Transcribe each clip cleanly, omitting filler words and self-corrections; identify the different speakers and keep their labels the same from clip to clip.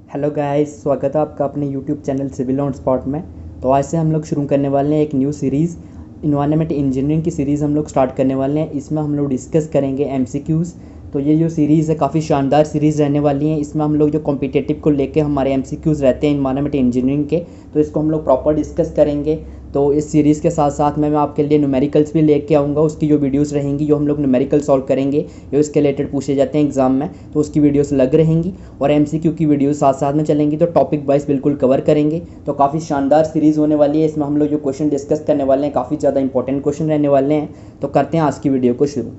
Speaker 1: Hello guys, स्वागत है आपका अपने YouTube channel civil on spot में। तो आज से हम लोग शुरू करने वाले हैं एक न्यू सीरीज़, इन्वायरमेंट इंजीनियरिंग की सीरीज़ हम लोग स्टार्ट करने वाले हैं। इसमें हम लोग डिस्कस करेंगे एमसीक्यूज़। तो ये जो सीरीज़ है काफ़ी शानदार सीरीज़ रहने वाली है। इसमें हम लोग जो कॉम्पिटिटिव को लेके हमारे एमसीक्यूज़ रहते हैं इन्वायरमेंट इंजीनियरिंग के, तो इसको हम लोग प्रॉपर डिस्कस करेंगे। तो इस सीरीज़ के साथ साथ मैं आपके लिए न्यूमेरिकल्स भी लेके आऊँगा। उसकी जो वीडियोस रहेंगी, जो हम लोग न्यूमेरिकल सॉल्व करेंगे, जो इसके रिलेटेड पूछे जाते हैं एग्जाम में, तो उसकी वीडियोस अलग रहेंगी और एमसीक्यू की वीडियोस साथ साथ में चलेंगी। तो टॉपिक वाइज बिल्कुल कवर करेंगे। तो काफ़ी शानदार सीरीज़ होने वाली है। इसमें हम लोग जो क्वेश्चन डिस्कस करने वाले हैं काफ़ी ज़्यादा इंपॉर्टेंट क्वेश्चन रहने वाले हैं। तो करते हैं आज की वीडियो को शुरू।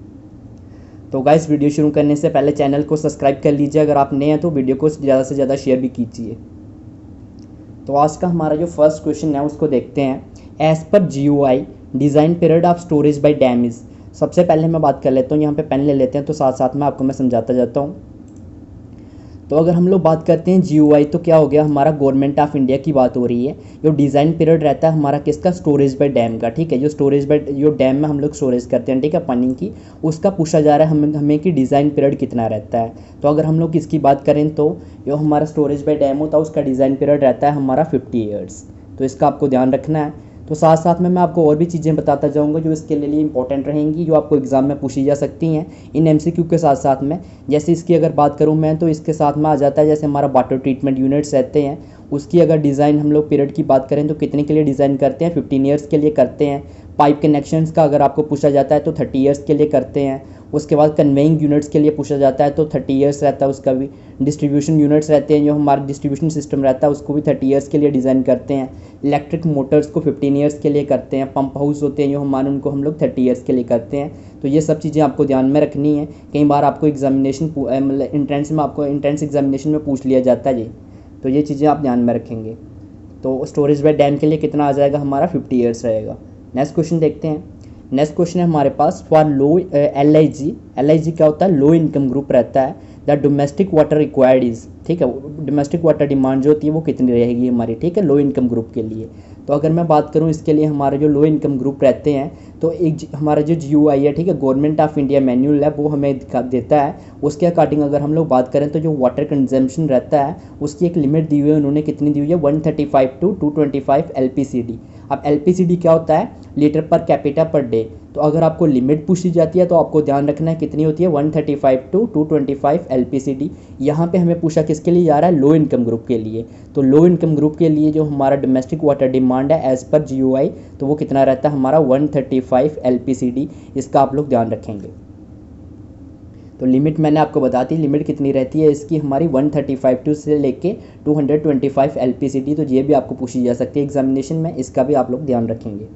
Speaker 1: तो गाइस, वीडियो शुरू करने से पहले चैनल को सब्सक्राइब कर लीजिए। अगर आप नए हैं तो वीडियो को ज़्यादा से ज़्यादा शेयर भी कीजिए। तो आज का हमारा जो फर्स्ट क्वेश्चन है उसको देखते हैं। As per GUI design period of storage by dam is. सबसे पहले मैं बात कर लेता हूँ, यहाँ पे पेन ले लेते हैं तो साथ साथ में आपको मैं समझाता जाता हूँ। तो अगर हम लोग बात करते हैं GUI, तो क्या हो गया, हमारा गवर्नमेंट ऑफ इंडिया की बात हो रही है। जो डिज़ाइन पीरियड रहता है हमारा किसका, स्टोरेज बाय डैम का। ठीक है, जो स्टोरेज बाय जो डैम में हम लोग स्टोरेज करते हैं, ठीक है, पानी की, उसका पूछा जा रहा है हमें कि डिज़ाइन पीरियड कितना रहता है। तो अगर हम लोग इसकी बात करें तो जो हमारा स्टोरेज बाय डैम होता है उसका डिज़ाइन पीरियड रहता है हमारा 50 ईयर्स। तो इसका आपको ध्यान रखना है। तो साथ साथ में मैं आपको और भी चीज़ें बताता जाऊंगा जो इसके लिए इंपॉर्टेंट रहेंगी, जो आपको एग्जाम में पूछी जा सकती हैं इन एमसीक्यू के साथ साथ में। जैसे इसकी अगर बात करूं मैं, तो इसके साथ में आ जाता है जैसे हमारा वाटर ट्रीटमेंट यूनिट्स रहते हैं, उसकी अगर डिज़ाइन हम लोग पीरियड की बात करें तो कितने के लिए डिज़ाइन करते हैं, 15 ईयर्स के लिए करते हैं। पाइप कनेक्शंस का अगर आपको पूछा जाता है तो 30 ईयर्स के लिए करते हैं। उसके बाद कन्वेइंग यूनिट्स के लिए पूछा जाता है तो 30 ईयर्स रहता है उसका भी। डिस्ट्रीब्यूशन यूनिट्स रहते हैं, जो हमारा डिस्ट्रीब्यूशन सिस्टम रहता है उसको भी 30 ईयर्स के लिए डिज़ाइन करते हैं। इलेक्ट्रिक मोटर्स को 15 ईयर्स के लिए करते हैं। पंप हाउस होते हैं जो हमारे, उनको हम लोग 30 ईयर्स के लिए करते हैं। तो ये सब चीज़ें आपको ध्यान में रखनी है। कई बार आपको एग्जामिनेशन मतलब इंट्रेंस में, आपको इंट्रेंस एग्जामिनेशन में पूछ लिया जाता है जी। तो ये चीज़ें आप ध्यान में रखेंगे। तो स्टोरेज बाय डैम के लिए कितना आ जाएगा, हमारा 50 ईयर्स रहेगा। नेक्स्ट क्वेश्चन देखते हैं। नेक्स्ट क्वेश्चन है हमारे पास, फॉर लो LIG क्या होता है, लो इनकम ग्रुप रहता है। The domestic water required is, ठीक है, डोमेस्टिक वाटर डिमांड जो होती है वो कितनी रहेगी हमारी, ठीक है, लो इनकम ग्रुप के लिए। तो अगर मैं बात करूं इसके लिए, हमारे जो लो इनकम ग्रुप रहते हैं, तो एक हमारा जो GUI है, ठीक है, गवर्नमेंट ऑफ इंडिया मैनुअल है, वो हमें देता है। उसके अकॉर्डिंग अगर हम लोग बात करें तो जो वाटर कंजम्पशन रहता है उसकी एक लिमिट दी हुई है उन्होंने, कितनी दी हुई है, 135 to 225 LPCD। अब LPCD क्या होता है, litre per capita per day. तो अगर आपको लिमिट पूछी जाती है तो आपको ध्यान रखना है कितनी होती है, 135 to 225 LPCD। यहाँ पे हमें पूछा किसके लिए जा रहा है, लो इनकम ग्रुप के लिए। तो लो इनकम ग्रुप के लिए जो हमारा डोमेस्टिक वाटर डिमांड है एज पर GUI, तो वो कितना रहता है हमारा 135 LPCD। इसका आप लोग ध्यान रखेंगे। तो लिमिट मैंने आपको बता दी, लिमिट कितनी रहती है इसकी हमारी 135 टू से लेके 225 LPCD। तो ये भी आपको पूछी जा सकती है एग्जामिनेशन में, इसका भी आप लोग ध्यान रखेंगे।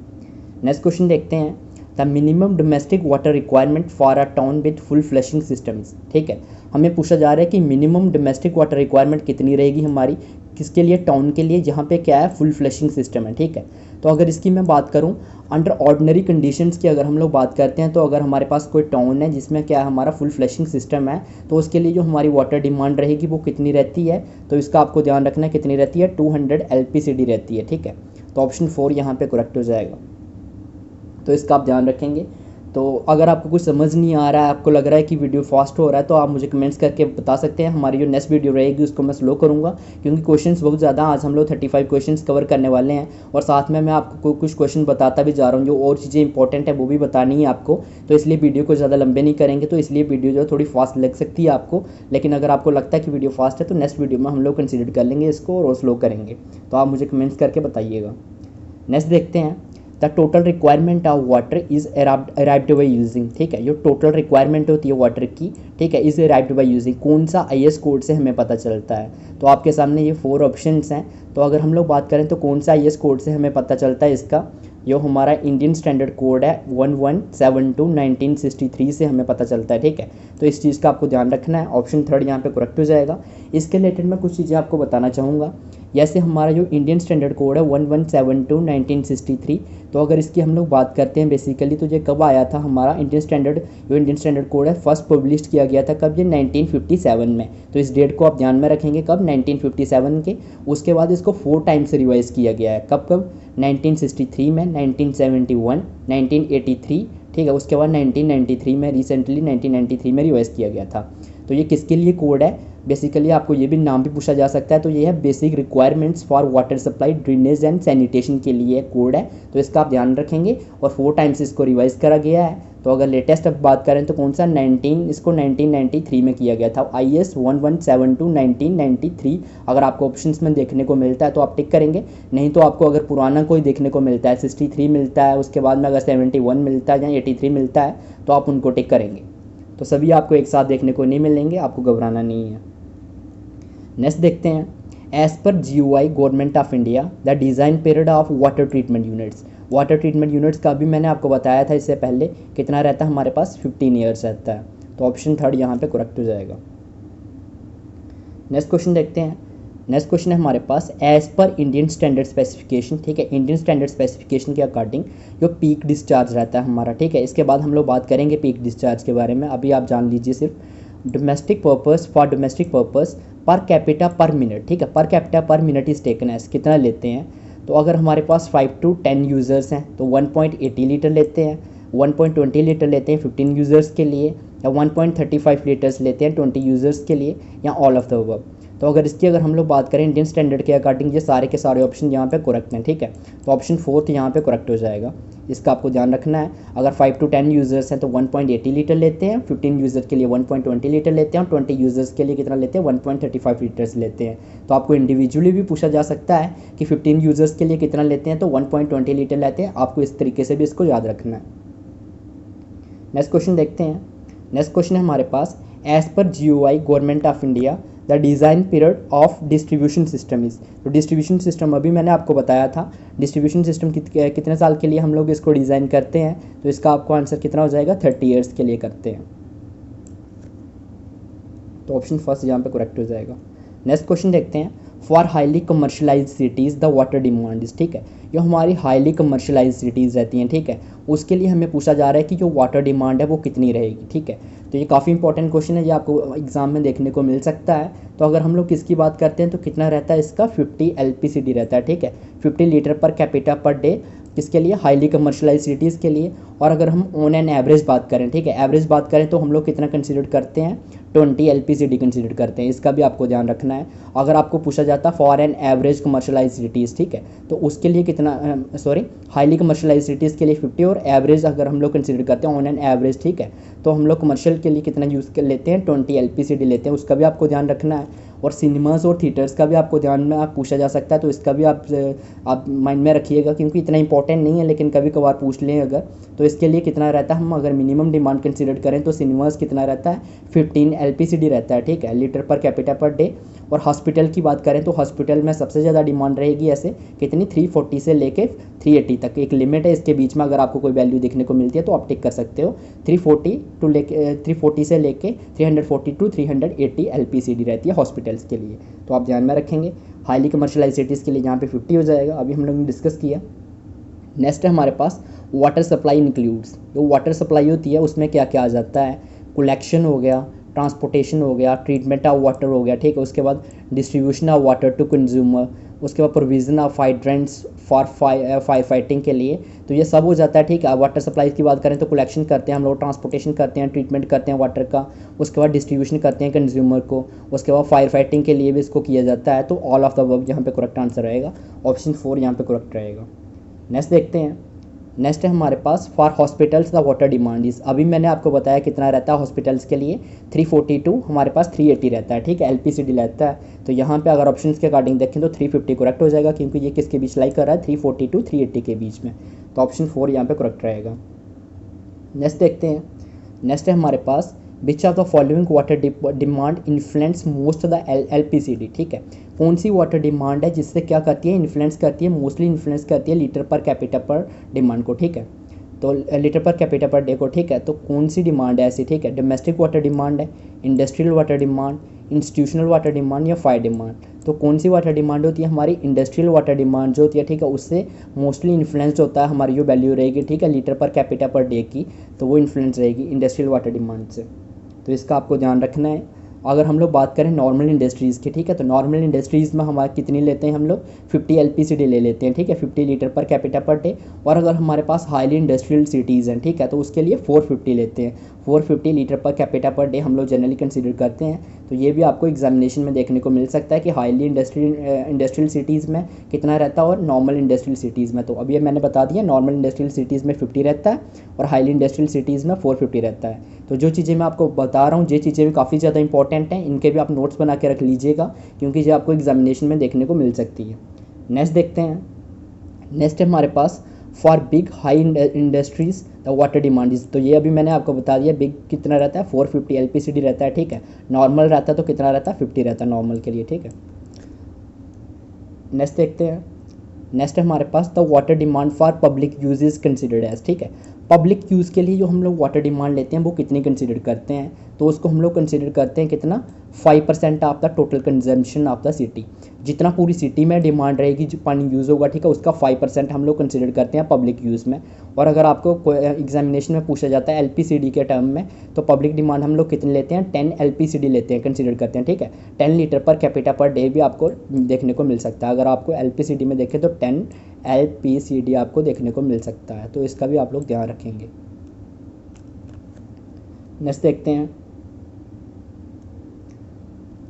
Speaker 1: नेक्स्ट क्वेश्चन देखते हैं। The minimum domestic water requirement for a town with full flushing systems, ठीक है, हमें पूछा जा रहा है कि मिनिमम डोमेस्टिक वाटर रिक्वायरमेंट कितनी रहेगी हमारी, किसके लिए, टाउन के लिए, जहाँ पे क्या है, फुल फ्लशिंग सिस्टम है। ठीक है, तो अगर इसकी मैं बात करूँ अंडर ऑर्डिनरी कंडीशंस की, अगर हम लोग बात करते हैं, तो अगर हमारे पास कोई टाउन है जिसमें क्या है, हमारा फुल फ्लशिंग सिस्टम है, तो उसके लिए जो हमारी वाटर डिमांड रहेगी वो कितनी रहती है, तो इसका आपको ध्यान रखना है कितनी रहती है, 200 LPCD रहती है। ठीक है, तो ऑप्शन 4 यहाँ पे करेक्ट हो जाएगा। तो इसका आप ध्यान रखेंगे। तो अगर आपको कुछ समझ नहीं आ रहा है, आपको लग रहा है कि वीडियो फास्ट हो रहा है, तो आप मुझे कमेंट्स करके बता सकते हैं। हमारी जो नेक्स्ट वीडियो रहेगी उसको मैं स्लो करूँगा, क्योंकि क्वेश्चंस बहुत ज़्यादा, आज हम लोग 35 क्वेश्चंस कवर करने वाले हैं, और साथ में मैं आपको कुछ क्वेश्चन बताता भी जा रहा हूँ, जो और चीज़ें इंपॉर्टेंट है वो भी बतानी है आपको। तो इसलिए वीडियो को ज़्यादा लंबे नहीं करेंगे, तो इसलिए वीडियो जो है थोड़ी फास्ट लग सकती है आपको। लेकिन अगर आपको लगता है कि वीडियो फास्ट है तो नेक्स्ट वीडियो में हम लोग कंसिडर कर लेंगे इसको और स्लो करेंगे। तो आप मुझे कमेंट्स करके बताइएगा। नेक्स्ट देखते हैं। The total requirement of water is arrived by using, ठीक है, जो टोटल रिक्वायरमेंट होती है वाटर की, ठीक है, इज अराइव्ड बाई यूजिंग, कौन सा IS कोड से हमें पता चलता है। तो आपके सामने ये 4 ऑप्शंस हैं। तो अगर हम लोग बात करें तो कौन सा IS कोड से हमें पता चलता है, इसका जो हमारा इंडियन स्टैंडर्ड कोड है 1172 1963 से हमें पता चलता है। ठीक है, तो इस चीज़ का आपको ध्यान रखना है। ऑप्शन 3 यहाँ पे करेक्ट हो जाएगा। इसके रिलेटेड मैं कुछ चीज़ें आपको बताना चाहूँगा। जैसे हमारा जो इंडियन स्टैंडर्ड कोड है 1172 1963, तो अगर इसकी हम लोग बात करते हैं बेसिकली, तो ये कब आया था हमारा इंडियन स्टैंडर्ड कोड है, फर्स्ट पब्लिश किया गया था कब, ये 1957 में। तो इस डेट को आप ध्यान में रखेंगे, कब, 1957 के। उसके बाद इसको 4 टाइम से रिवाइज किया गया है, कब कब, 1963 में, 1971, 1983, ठीक है, उसके बाद 1993 में, रिसेंटली 1993 में रिवाइज किया गया था। तो ये किसके लिए कोड है, बेसिकली आपको ये भी नाम भी पूछा जा सकता है। तो ये है basic requirements for water supply, drainage and sanitation के लिए कोड है, तो इसका आप ध्यान रखेंगे। और 4 टाइम्स इसको रिवाइज करा गया है। तो अगर लेटेस्ट अब बात करें तो कौन सा 1993 में किया गया था, IS 1172 1993। अगर आपको ऑप्शंस में देखने को मिलता है तो आप टिक करेंगे, नहीं तो आपको अगर पुराना कोई देखने को मिलता है 63 मिलता है, उसके बाद में अगर 71 मिलता है या 83 मिलता है तो आप उनको टिक करेंगे। तो सभी आपको एक साथ देखने को नहीं मिलेंगे, आपको घबराना नहीं है। नेक्स्ट देखते हैं, as per GUI government of India the design period of water treatment units. Water treatment units का भी मैंने आपको बताया था इससे पहले, कितना रहता है हमारे पास, 15 ईयर्स रहता है। तो ऑप्शन 3 यहाँ पे करेक्ट हो जाएगा। नेक्स्ट क्वेश्चन देखते हैं। नेक्स्ट क्वेश्चन है हमारे पास, as per Indian standard specification, ठीक है, इंडियन स्टैंडर्ड स्पेसिफिकेशन के अकॉर्डिंग जो पीक डिस्चार्ज रहता है हमारा, ठीक है, इसके बाद हम लोग बात करेंगे पीक डिस्चार्ज के बारे में। अभी आप जान लीजिए सिर्फ domestic purpose, for domestic purpose per capita पर मिनट, ठीक है, पर कैपिटा पर मिनट इज टेकन एज, कितना लेते हैं। तो अगर हमारे पास 5 to 10 यूज़र्स हैं तो 1.80 लीटर लेते हैं, 1.20 लीटर लेते हैं 15 यूज़र्स के लिए, या 1.35 लीटर्स लेते हैं 20 यूज़र्स के लिए, या ऑल ऑफ द अबव। तो अगर इसकी अगर हम लोग बात करें इंडियन स्टैंडर्ड के अकॉर्डिंग, ये सारे के सारे ऑप्शन यहाँ पे करेक्ट हैं, ठीक है। तो ऑप्शन 4 यहाँ पे करेक्ट हो जाएगा, इसका आपको ध्यान रखना है। अगर 5 to 10 यूज़र्स हैं तो 1.80 लीटर लेते हैं, 15 यूज़र के लिए 1.20 लीटर लेते हैं, और 20 यूज़र्स के लिए कितना लेते हैं, 1.35 लीटर्स लेते हैं। तो आपको इंडिविजुअली भी पूछा जा सकता है कि 15 यूज़र्स के लिए कितना लेते हैं, तो 1.20 लीटर लेते हैं। आपको इस तरीके से भी इसको याद रखना है। नेक्स्ट क्वेश्चन देखते हैं। नेक्स्ट क्वेश्चन है हमारे पास, as per GUI government of India the design period of distribution system is. तो डिस्ट्रीब्यूशन सिस्टम अभी मैंने आपको बताया था, डिस्ट्रीब्यूशन सिस्टम कितने साल के लिए हम लोग इसको डिज़ाइन करते हैं। तो इसका आपको आंसर कितना हो जाएगा, 30 ईयर्स के लिए करते हैं। तो ऑप्शन फर्स्ट यहाँ पे करेक्ट हो जाएगा। नेक्स्ट क्वेश्चन देखते हैं, for highly commercialise cities the water demand is, ठीक है, जो हमारी हाईली कमर्शलाइज सिटीज़ रहती हैं, ठीक है, उसके लिए हमें पूछा जा रहा है कि जो वाटर डिमांड है वो कितनी रहेगी, ठीक है। तो ये काफ़ी इंपॉर्टेंट क्वेश्चन है, ये आपको एग्जाम में देखने को मिल सकता है। तो अगर हम लोग किसकी बात करते हैं तो कितना रहता है इसका, 50 LPCD रहता है, ठीक है, 50 litre per capita per day, किसके लिए, हाईली कमर्शलाइज सिटीज़ के लिए। और अगर हम ऑन एन एवरेज बात करें, ठीक है, एवरेज बात करें तो हम लोग कितना कंसिडर करते हैं, 20 LPCD कंसिडर करते हैं। इसका भी आपको ध्यान रखना है। अगर आपको पूछा जाता for an average commercialise cities, ठीक है, तो उसके लिए कितना, हाईली कमर्शलाइज सिटीज़ के लिए 50, और एवरेज अगर हम लोग कंसिडर करते हैं ऑन एन एवरेज, ठीक है, तो हम लोग कमर्शियल के लिए कितना यूज़ कर लेते हैं, 20 LPCD लेते हैं। उसका भी आपको ध्यान रखना है। और सिनेमास और थिएटर्स का भी आपको ध्यान में आप पूछा जा सकता है, तो इसका भी आप माइंड में रखिएगा, क्योंकि इतना इंपॉर्टेंट नहीं है, लेकिन कभी कभार पूछ लें अगर, तो इसके लिए कितना रहता है, हम अगर मिनिमम डिमांड कंसिडर करें तो सिनेमास कितना रहता है, 15 LPCD रहता है, ठीक है, litre per capita per day. और हॉस्पिटल की बात करें तो हॉस्पिटल में सबसे ज़्यादा डिमांड रहेगी ऐसे, कितनी, 340 से लेके 380 तक, एक लिमिट है इसके बीच में। अगर आपको कोई वैल्यू देखने को मिलती है तो आप टिक कर सकते हो। 340 से लेके 340 to 380 LPCD रहती है हॉस्पिटल्स के लिए, तो आप ध्यान में रखेंगे। हाईली कमर्शलाइज सिटीज़ के लिए यहाँ पे 50 हो जाएगा, अभी हम लोग ने डिस्कस किया। नेक्स्ट है हमारे पास, वाटर सप्लाई इंक्लूड्स। जो वाटर सप्लाई होती है उसमें क्या क्या आ जाता है, कलेक्शन हो गया, ट्रांसपोर्टेशन हो गया, ट्रीटमेंट ऑफ वाटर हो गया, ठीक है, उसके बाद distribution of water to consumer, उसके बाद provision of hydrants for fire fighting के लिए। तो ये सब हो जाता है, ठीक है। वाटर सप्लाई की बात करें तो कलेक्शन करते हैं हम लोग, ट्रांसपोर्टेशन करते हैं, ट्रीटमेंट करते हैं वाटर का, उसके बाद डिस्ट्रीब्यूशन करते हैं कंज्यूमर को, उसके बाद फायर फाइटिंग के लिए भी इसको किया जाता है। तो ऑल ऑफ द अबव यहाँ पे करेक्ट आंसर रहेगा, ऑप्शन 4 यहाँ पे करेक्ट रहेगा। नेक्स्ट देखते हैं। नेक्स्ट है हमारे पास, for hospitals the water demand is. अभी मैंने आपको बताया कितना रहता है हॉस्पिटल्स के लिए, 342, हमारे पास 380 रहता है, ठीक है, LPCD रहता है। तो यहाँ पे अगर ऑप्शंस के अकॉर्डिंग देखें तो 350 करेक्ट हो जाएगा, क्योंकि ये किसके बीच लाई कर रहा है, 340 to 380 के बीच में। तो ऑप्शन 4 यहाँ पे करेक्ट रहेगा। नेक्स्ट देखते हैं। नेक्स्ट है हमारे पास, which of the following water demand influence most the LPCD, ठीक है, कौन सी वाटर डिमांड है जिससे क्या करती है, इन्फ्लुएंस करती है, मोस्टली इन्फ्लुएंस करती है लीटर पर कैपिटा पर डिमांड को, ठीक है, तो litre per capita per day को, ठीक है। तो कौन सी डिमांड है ऐसी, ठीक है, डोमेस्टिक वाटर डिमांड है, industrial water demand, institutional water demand, या फायर डिमांड। तो कौन सी वाटर डिमांड होती है, हमारी इंडस्ट्रियल वाटर डिमांड जो होती है, ठीक है, उससे मोस्टली इन्फ्लुएंस होता है हमारी जो वैल्यू रहेगी, ठीक है, litre per capita per day की, तो वो इन्फ्लुएंस रहेगी इंडस्ट्रियल वाटर डिमांड से। तो इसका आपको ध्यान रखना है। अगर हम लोग बात करें नॉर्मल इंडस्ट्रीज़ की, ठीक है, तो नॉर्मल इंडस्ट्रीज़ में हमारे कितनी लेते हैं हम लोग 50 एलपीसीडी ले लेते हैं, ठीक है, 50 litre per capita per day. और अगर हमारे पास हाईली इंडस्ट्रियल सिटीज़ हैं, ठीक है, तो उसके लिए 450 लेते हैं, 450 litre per capita per day हम लोग जनरली कंसिडर करते हैं। तो ये भी आपको एग्जामिनेशन में देखने को मिल सकता है कि हाईली इंडस्ट्रियल सिटीज़ में कितना रहता है और नॉर्मल इंडस्ट्रियल सिटीज़ में। तो अभी मैंने बता दिया, नॉर्मल इंडस्ट्रियल सिटीज़ में 50 रहता है और हाईली इंडस्ट्रियल सिटीज़ में 450 रहता है। तो जो चीज़ें मैं आपको बता रहा हूँ, ये चीज़ें भी काफ़ी ज़्यादा इंपॉर्टेंट हैं, इनके भी आप नोट्स बना के रख लीजिएगा, क्योंकि ये आपको एग्जामिनेशन में देखने को मिल सकती है। नेक्स्ट देखते हैं। नेक्स्ट है हमारे पास for big high industries the water demand is. तो ये अभी मैंने आपको बता दिया, बिग कितना रहता है 450 एलपीसीडी रहता है, ठीक है। नॉर्मल रहता है तो कितना रहता है 50 रहता है नॉर्मल के लिए, ठीक है। नेक्स्ट देखते हैं। नेक्स्ट है हमारे पास the water demand for public use is considered as, ठीक है। पब्लिक यूज़ के लिए जो हम लोग वाटर डिमांड लेते हैं वो कितनी कंसिडर करते हैं, तो उसको हम लोग कंसिडर करते हैं कितना 5% of the total consumption of the city. जितना पूरी सिटी में डिमांड रहेगी जो पानी यूज़ होगा, ठीक है, उसका 5% हम लोग कंसिडर करते हैं पब्लिक यूज़ में। और अगर आपको एग्जामिनेशन में पूछा जाता है एलपीसीडी के टर्म में, तो पब्लिक डिमांड हम लोग कितने लेते हैं 10 एलपीसीडी लेते हैं, कंसिडर करते हैं, ठीक है। 10 litre per capita per day भी आपको देखने को मिल सकता है। अगर आपको एलपीसीडी में देखें तो 10 एलपीसीडी आपको देखने को मिल सकता है, तो इसका भी आप लोग ध्यान रखेंगे। नेक्स्ट देखते हैं।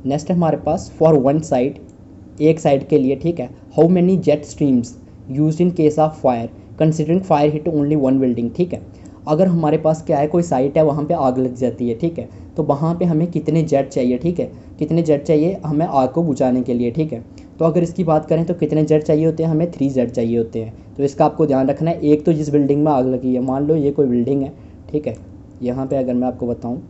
Speaker 1: नेक्स्ट है हमारे पास फॉर वन साइड, एक साइड के लिए, ठीक है, how many jet streams use in case of fire considering fire hit only one building, ठीक है। अगर हमारे पास क्या है, कोई साइट है, वहाँ पे आग लग जाती है, ठीक है, तो वहाँ पे हमें कितने जेट चाहिए, ठीक है, कितने जेट चाहिए हमें आग को बुझाने के लिए, ठीक है। तो अगर इसकी बात करें तो कितने जेट चाहिए होते हैं, हमें 3 जेट चाहिए होते हैं। तो इसका आपको ध्यान रखना है। एक तो जिस बिल्डिंग में आग लगी है, मान लो ये कोई बिल्डिंग है, ठीक है, यहाँ पे अगर मैं आपको बताऊँ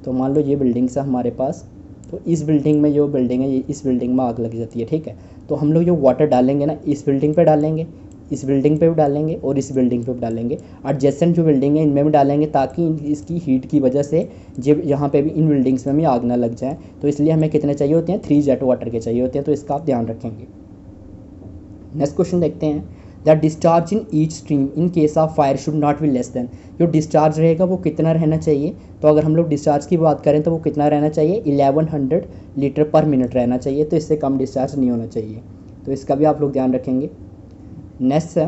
Speaker 1: तो मान लो ये बिल्डिंग से हमारे पास, तो इस बिल्डिंग में जो बिल्डिंग है, ये इस बिल्डिंग में आग लग जाती है, ठीक है। तो हम लोग जो वाटर डालेंगे ना, इस बिल्डिंग पे डालेंगे, इस बिल्डिंग पे भी डालेंगे और इस बिल्डिंग पे भी डालेंगे। एडजेसेंट जो बिल्डिंग है इनमें भी डालेंगे, ताकि इसकी हीट की वजह से जब यहाँ पे भी इन बिल्डिंग्स में भी आग ना लग जाए। तो इसलिए हमें कितने चाहिए होते हैं, 3 जेट वाटर के चाहिए होते हैं, तो इसका आप ध्यान रखेंगे। नेक्स्ट क्वेश्चन देखते हैं। The discharge in each stream in case of fire should not be less than. जो डिस्चार्ज रहेगा वो कितना रहना चाहिए, तो अगर हम लोग डिस्चार्ज की बात करें तो वो कितना रहना चाहिए, 1100 लीटर पर मिनट रहना चाहिए, तो इससे कम डिस्चार्ज नहीं होना चाहिए। तो इसका भी आप लोग ध्यान रखेंगे। नेक्स्ट है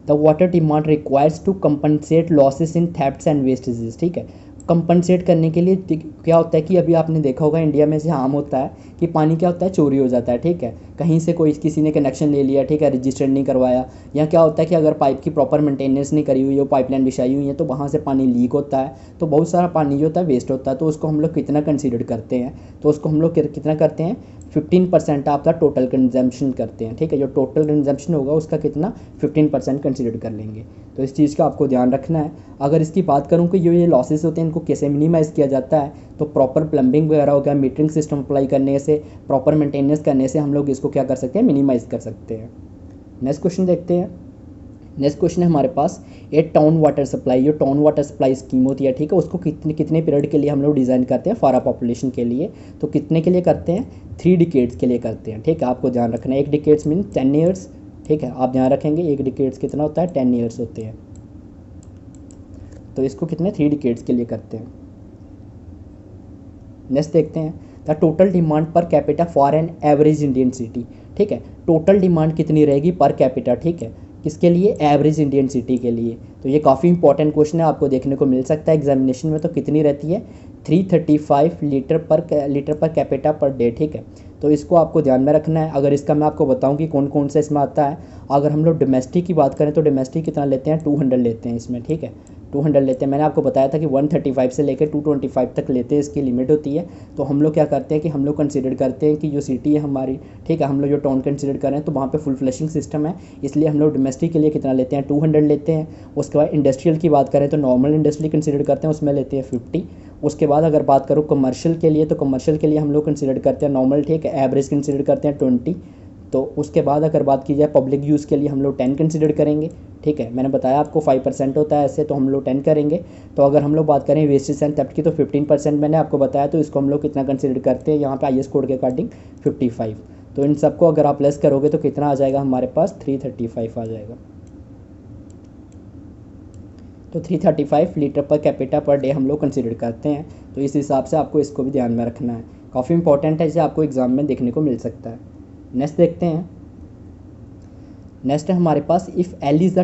Speaker 1: the water demand requires to compensate losses in thefts and wastages, ठीक है। कंपनसेट करने के लिए क्या होता है कि अभी आपने देखा होगा इंडिया में से आम होता है कि पानी क्या होता है, चोरी हो जाता है, ठीक है। कहीं से कोई किसी ने कनेक्शन ले लिया, ठीक है, रजिस्टर्ड नहीं करवाया, या क्या होता है कि अगर पाइप की प्रॉपर मेंटेनेंस नहीं करी हुई है, पाइपलाइन बिछाई हुई है, तो वहाँ से पानी लीक होता है, तो बहुत सारा पानी जो होता है वेस्ट होता है। तो उसको हम लोग कितना कंसिडर करते हैं, तो उसको हम लोग कितना करते हैं 15% ऑफ द टोटल कंजम्पशन करते हैं, ठीक है। जो टोटल कंजम्पशन होगा उसका कितना 15% कंसिडर कर लेंगे। तो इस चीज़ का आपको ध्यान रखना है। अगर इसकी बात करूँ कि ये लॉसेस होते हैं इनको कैसे मिनिमाइज़ किया जाता है, तो प्रॉपर प्लम्बिंग वगैरह हो गया, मीटरिंग सिस्टम अप्लाई करने से, प्रॉपर मेंटेनेंस करने से हम लोग इसको क्या कर सकते हैं, मिनिमाइज़ कर सकते हैं। नेक्स्ट क्वेश्चन देखते हैं। नेक्स्ट क्वेश्चन है हमारे पास ए टाउन वाटर सप्लाई। जो टाउन वाटर सप्लाई स्कीम होती है, ठीक है, उसको कितने कितने पीरियड के लिए हम लोग डिज़ाइन करते हैं फॉर आ पॉपुलेशन के लिए, तो कितने के लिए करते हैं 3 डिकेड्स के लिए करते हैं, ठीक है। आपको ध्यान रखना है, एक डिकेड्स मीन 10 ईयर्स, ठीक है, आप ध्यान रखेंगे एक डिकेड्स कितना होता है 10 ईयर्स होते हैं। तो इसको कितने 3 डिकेड्स के लिए करते हैं। नेक्स्ट देखते हैं the total demand per capita for an average Indian city, ठीक है। टोटल डिमांड कितनी रहेगी पर कैपिटा, ठीक है, किसके लिए, एवरेज इंडियन सिटी के लिए। तो ये काफ़ी इंपॉर्टेंट क्वेश्चन है, आपको देखने को मिल सकता है एग्जामिनेशन में। तो कितनी रहती है 335 litre per capita per day, ठीक है। तो इसको आपको ध्यान में रखना है। अगर इसका मैं आपको बताऊं कि कौन कौन सा इसमें आता है, अगर हम लोग डोमेस्टिक की बात करें तो डोमेस्टिक कितना लेते हैं 200 लेते हैं इसमें, ठीक है, 200 लेते हैं। मैंने आपको बताया था कि 135 से लेकर 225 तक लेते हैं, इसकी लिमिट होती है। तो हम लोग क्या करते हैं कि हम लोग कंसिडर करते हैं कि जो सिटी है हमारी, ठीक है, हम लोग जो टाउन कंसिडर कर रहे हैं तो वहाँ पे फुल फ्लशिंग सिस्टम है, इसलिए हम लोग डोमेस्टिक के लिए कितना लेते हैं 200 लेते हैं। उसके बाद इंडस्ट्रियल की बात करें तो नॉर्मल इंडस्ट्री कंसिडर करते हैं, उसमें लेते हैं 50। उसके बाद अगर बात करूँ कमर्शियल के लिए, तो कमर्शियल के लिए हम लोग कंसिडर करते हैं नॉर्मल, ठीक है, एवरेज कंसिडर करते हैं 20। तो उसके बाद अगर बात की जाए पब्लिक यूज़ के लिए हम लोग 10 कंसिडर करेंगे, ठीक है। मैंने बताया आपको 5% होता है ऐसे, तो हम लोग 10 करेंगे। तो अगर हम लोग बात करें वेस्टेज एंड थेफ्ट की तो 15% मैंने आपको बताया, तो इसको हम लोग कितना कंसिडर करते हैं यहाँ पे IS कोड के अकॉर्डिंग 55। तो इन सबको अगर आप प्लस करोगे तो कितना आ जाएगा हमारे पास 335 आ जाएगा। तो 335 litre per capita per day हम लोग कंसिडर करते हैं। तो इस हिसाब से आपको इसको भी ध्यान में रखना है, काफ़ी इंपॉर्टेंट है, इसे आपको एग्ज़ाम में देखने को मिल सकता है। नेक्स्ट देखते हैं। नेक्स्ट है हमारे पास if L is the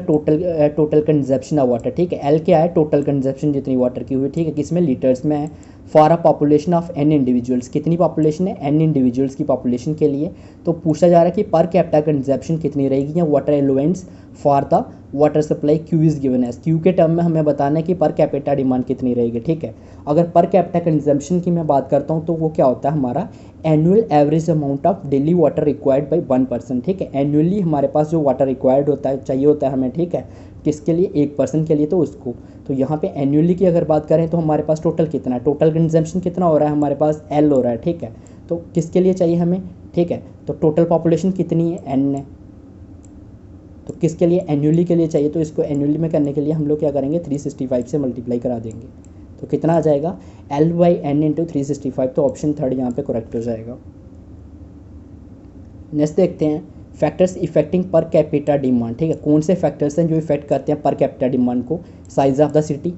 Speaker 1: total consumption of water. ठीक है, एल क्या है, टोटल कंजप्शन जितनी वाटर की हुई, ठीक है, किसमें, लीटर्स में है। For a population of N individuals, कितनी पॉपुलेशन है, एन इंडिविजुअल्स की पॉपुलेशन के लिए। तो पूछा जा रहा है कि पर कैपिटा कंजप्शन कितनी रहेगी या water allowance for the water supply Q is given as, Q के टर्म में हमें बताना है कि पर कैपिटा डिमांड कितनी रहेगी। ठीक है, अगर पर कैपिटा कंजम्पशन की मैं बात करता हूँ तो वो क्या होता है हमारा annual average amount of daily water required by 1 person. ठीक है, एनुअली हमारे पास जो वाटर रिक्वायर्ड होता है, चाहिए होता है हमें, ठीक है, किसके लिए, 1 पर्सन के लिए, तो उसको, तो यहाँ पे एनुअली की अगर बात करें तो हमारे पास टोटल कितना है, टोटल कंजम्पशन कितना हो रहा है हमारे पास, एल हो रहा है। ठीक है, तो किसके लिए चाहिए हमें, ठीक है, तो टोटल पॉपुलेशन कितनी है, एन है, तो किसके लिए, एनुअली के लिए चाहिए, तो इसको एनुअली में करने के लिए हम लोग क्या करेंगे, 365 से मल्टीप्लाई करा देंगे, तो कितना आ जाएगा, एल बाई एन इंटू 365, तो ऑप्शन थर्ड यहाँ पे करेक्ट हो जाएगा। नेक्स्ट देखते हैं factors affecting per capita demand. ठीक है, कौन से फैक्टर्स हैं जो इफेक्ट करते हैं पर कैपिटा डिमांड को, size of the city,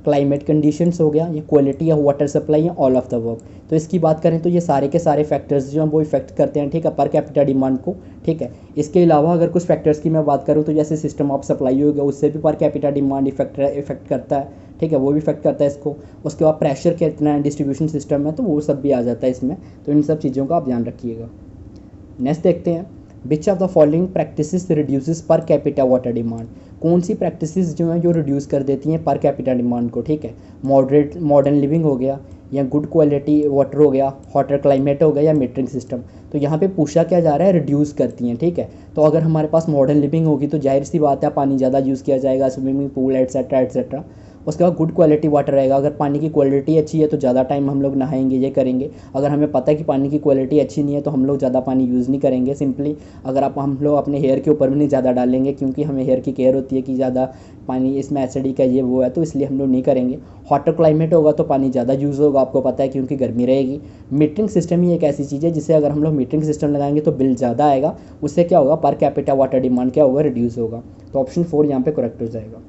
Speaker 1: climate conditions हो गया, या क्वालिटी ऑफ वाटर सप्लाई, या ऑल ऑफ द वर्क। तो इसकी बात करें तो ये सारे के सारे फैक्टर्स जो हैं वो इफेक्ट करते हैं, ठीक है, पर कैपिटा डिमांड को। ठीक है, इसके अलावा अगर कुछ फैक्टर्स की मैं बात करूँ तो जैसे सिस्टम ऑफ सप्लाई हो गया, उससे भी पर कैपिटा डिमांड इफेक्ट करता है। ठीक है, वो भी इफेक्ट करता है इसको। उसके बाद प्रेशर कितना है, डिस्ट्रीब्यूशन सिस्टम है, तो वो सब भी आ जाता है इसमें, तो इन सब चीज़ों का आप ध्यान रखिएगा। नेक्स्ट देखते हैं विच of the following practices reduces per capita water demand. कौन सी प्रैक्टिसेस जो हैं जो रिड्यूस कर देती हैं पर कैपिटा डिमांड को। ठीक है, मॉडर्न लिविंग हो गया, या गुड क्वालिटी वाटर हो गया, हॉटर क्लाइमेट हो गया, या मीटरिंग सिस्टम। तो यहाँ पे पूछा क्या जा रहा है, रिड्यूस करती हैं। ठीक है, तो अगर हमारे पास मॉडर्न लिविंग होगी तो जाहिर सी बात है पानी ज़्यादा यूज़ किया जाएगा, स्विमिंग पूल एट्सेट्रा एट्सेट्रा। उसके बाद गुड क्वालिटी वाटर रहेगा, अगर पानी की क्वालिटी अच्छी है तो ज़्यादा टाइम हम लोग नहाएंगे, ये करेंगे। अगर हमें पता है कि पानी की क्वालिटी अच्छी नहीं है तो हम लोग ज़्यादा पानी यूज़ नहीं करेंगे। सिंपली अगर हम लोग अपने हेयर के ऊपर भी नहीं ज़्यादा डालेंगे, क्योंकि हमें हेयर की केयर होती है कि ज़्यादा पानी इसमें एसिडिक का ये वो है, तो इसलिए हम लोग नहीं करेंगे। हॉटर क्लाइमेट होगा तो पानी ज़्यादा यूज़ होगा, आपको पता है, क्योंकि गर्मी रहेगी। मीटरिंग सिस्टम ही एक ऐसी चीज़ है जिससे अगर हम लोग मीटरिंग सिस्टम लगाएंगे तो बिल ज़्यादा आएगा, उससे क्या होगा, पर कैपिटा वाटर डिमांड क्या होगा, रिड्यूस होगा। तो ऑप्शन 4 यहाँ पे करेक्ट हो जाएगा।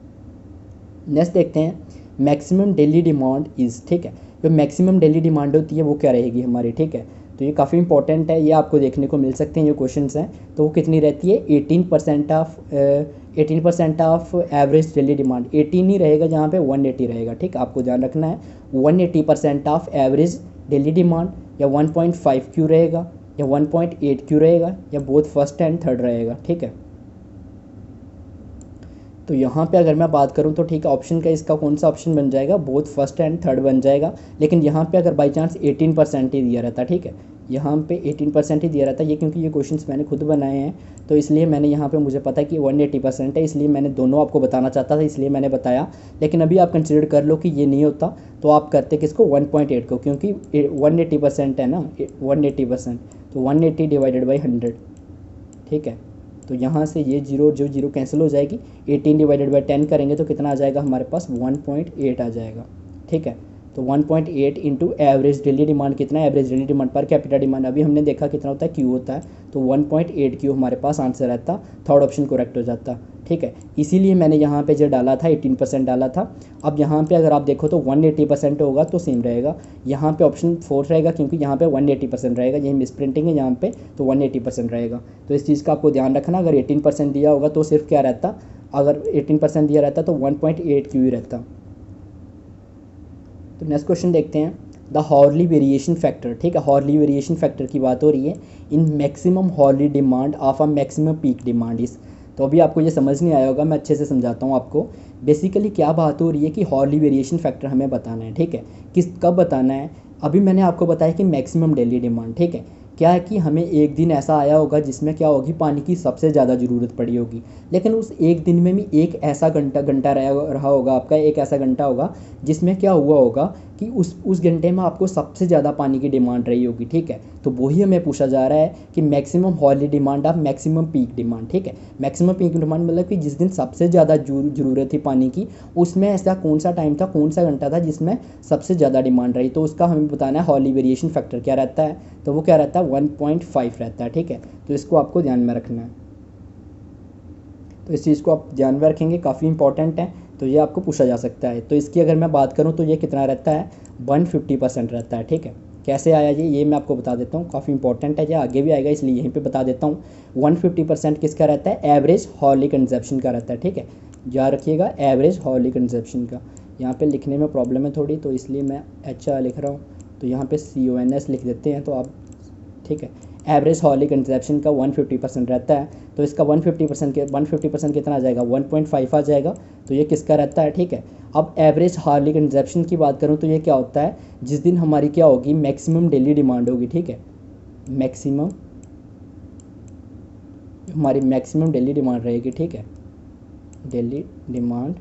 Speaker 1: नेक्स्ट देखते हैं मैक्सिमम डेली डिमांड इज़। ठीक है, जो मैक्सिमम डेली डिमांड होती है वो क्या रहेगी हमारी। ठीक है, तो ये काफ़ी इंपॉर्टेंट है, ये आपको देखने को मिल सकते हैं जो क्वेश्चंस हैं। तो वो कितनी रहती है, 18% ऑफ एवरेज डेली डिमांड। 18 ही रहेगा जहाँ पे 180 रहेगा। ठीक, आपको ध्यान रखना है 180% ऑफ एवरेज डेली डिमांड, या 1.5 क्यों रहेगा, या 1.8 क्यों रहेगा, या बोथ फर्स्ट एंड थर्ड रहेगा। ठीक है, तो यहाँ पे अगर मैं बात करूँ तो ठीक है, ऑप्शन का इसका कौन सा ऑप्शन बन जाएगा, बोथ फर्स्ट एंड थर्ड बन जाएगा। लेकिन यहाँ पे अगर बाई चांस 18% ही दिया रहता, ठीक है, यहाँ पे 18% ही दिया रहता, ये क्योंकि ये क्वेश्चंस मैंने खुद बनाए हैं तो इसलिए मैंने यहाँ पे मुझे पता है कि 180% है, इसलिए मैंने दोनों आपको बताना चाहता था, इसलिए मैंने बताया। लेकिन अभी आप कंसिडर कर लो कि ये नहीं होता तो आप करते किसको, 1.8 को, क्योंकि 180% है ना, 180%, तो 180 डिवाइडेड बाई 100। ठीक है, तो यहाँ से ये जीरो कैंसिल हो जाएगी, 18 डिवाइडेड बाई 10 करेंगे तो कितना आ जाएगा हमारे पास, 1.8 आ जाएगा। ठीक है, तो 1.8 इंटू एवरेज डेली डिमांड कितना है, एवरेज डेली डिमांड पर कैपिटा डिमांड अभी हमने देखा कितना होता है, क्यू होता है, तो 1.8 क्यू हमारे पास आंसर रहता, थर्ड ऑप्शन करेक्ट हो जाता। ठीक है, इसीलिए मैंने यहाँ पे जो डाला था 18% डाला था। अब यहाँ पे अगर आप देखो तो 180% होगा तो सेम रहेगा, यहाँ पे ऑप्शन 4 रहेगा क्योंकि यहाँ पे 180% रहेगा, यही मिस प्रिंटिंग है यहाँ पे, तो 180% रहेगा। तो इस चीज़ का आपको ध्यान रखना, अगर 18% दिया होगा तो सिर्फ क्या रहता, अगर 18% दिया रहता तो 1.8 क्यू ही रहता। तो नेक्स्ट क्वेश्चन देखते हैं, द हॉर्ली वेरिएशन फैक्टर। ठीक है, हॉर्ली वेरिएशन फैक्टर की बात हो रही है in maximum hourly demand of a maximum peak demand is. तो अभी आपको ये समझ नहीं आया होगा, मैं अच्छे से समझाता हूँ आपको। बेसिकली क्या बात हो रही है कि हॉर्ली वेरिएशन फैक्टर हमें बताना है। ठीक है, कब बताना है, अभी मैंने आपको बताया कि मैक्सिमम डेली डिमांड। ठीक है, क्या है कि हमें एक दिन ऐसा आया होगा जिसमें क्या होगी, पानी की सबसे ज़्यादा ज़रूरत पड़ी होगी, लेकिन उस एक दिन में भी एक ऐसा घंटा रहा होगा आपका, एक ऐसा घंटा होगा जिसमें क्या हुआ होगा कि उस घंटे में आपको सबसे ज़्यादा पानी की डिमांड रही होगी। ठीक है, तो वही हमें पूछा जा रहा है कि maximum hourly demand of maximum peak demand. ठीक है, मैक्सिमम पीक डिमांड मतलब कि जिस दिन सबसे ज़्यादा ज़रूरत थी पानी की, उसमें ऐसा कौन सा टाइम था, कौन सा घंटा था जिसमें सबसे ज़्यादा डिमांड रही, तो उसका हमें बताना है हॉर्ली वेरिएशन फैक्टर क्या रहता है, तो वो क्या रहता है, 1.5 रहता है। ठीक है, तो इसको आपको ध्यान में रखना है, तो इस चीज़ को आप ध्यान में रखेंगे, काफ़ी इंपॉर्टेंट है, तो ये आपको पूछा जा सकता है। तो इसकी अगर मैं बात करूँ तो ये कितना रहता है, 150% रहता है, ठीक है। कैसे आया ये मैं आपको बता देता हूँ, काफ़ी इंपॉर्टेंट है, ये आगे भी आएगा इसलिए यहीं पे बता देता हूँ। 150% किसका रहता है? एवरेज हॉर्ली कंजप्शन का रहता है, ठीक है। याद रखिएगा एवरेज हॉर्ली कंजप्शन का। यहाँ पे लिखने में प्रॉब्लम है थोड़ी, तो इसलिए मैं अच्छा लिख रहा हूँ, तो यहाँ पे CONS लिख देते हैं तो आप, ठीक है। एवरेज हॉर्ली कंजप्शन का 150% रहता है, तो इसका 150% कितना आ जाएगा? 1.5 आ जाएगा, तो ये किसका रहता है, ठीक है। अब एवरेज हार्ली कंजप्शन की बात करूँ तो ये क्या होता है? जिस दिन हमारी क्या होगी? मैक्सिमम डेली डिमांड होगी, ठीक है। मैक्सिमम, हमारी मैक्सिमम डेली डिमांड रहेगी, ठीक है। डेली डिमांड,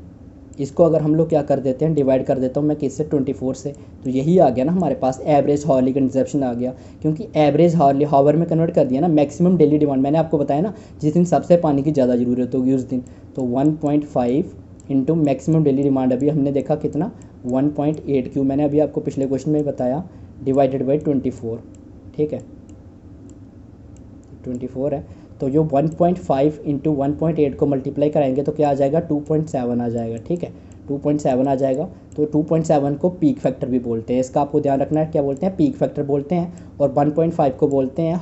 Speaker 1: इसको अगर हम लोग क्या कर देते हैं, डिवाइड कर देता हूँ मैं किससे? 24 से, तो यही आ गया ना हमारे पास, एवरेज हार्ली कंजप्शन आ गया। क्योंकि एवरेज हार्ली हावर में कन्वर्ट कर दिया ना, मैक्सिमम डेली डिमांड मैंने आपको बताया ना, जिस दिन सबसे पानी की ज़्यादा ज़रूरत होगी उस दिन, तो 1.5 इंटू मैक्सिमम डेली डिमांड, अभी हमने देखा कितना? 1.8 क्यों, मैंने अभी आपको पिछले क्वेश्चन में बताया, डिवाइडेड बाई 24, ठीक है। 24 है, तो जो 1.5 इंटू 1.8 को मल्टीप्लाई कराएंगे तो क्या आ जाएगा? 2.7 आ जाएगा, ठीक है। 2.7 आ जाएगा, तो 2.7 को पीक फैक्टर भी बोलते हैं, इसका आपको ध्यान रखना है, क्या बोलते हैं? पीक फैक्टर बोलते हैं। और 1.5 को बोलते हैं